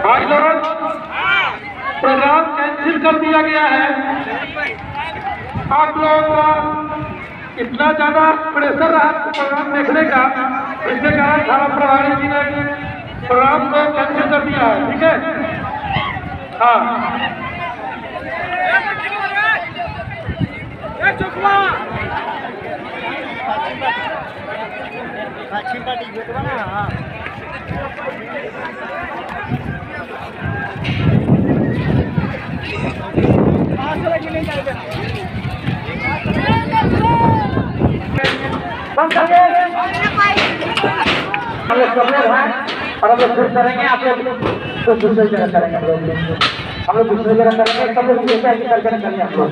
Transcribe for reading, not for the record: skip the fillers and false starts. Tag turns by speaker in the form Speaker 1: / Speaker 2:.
Speaker 1: आज लोग programme cancel कर दिया गया है। आप लोगों का इतना ज्यादा प्रेशर रहा प्रोग्राम देखने का, इसके कारण थाना प्रभारी जी ने प्रोग्राम को कैंसिल कर दिया है। ठीक है, हाँ। हम लोग सब लोग हैं और हम लोग खुश करेंगे। आप लोग तो दूसरी जगह करेंगे, हम लोग दूसरी जगह करेंगे। सब लोग करेंगे आप लोग।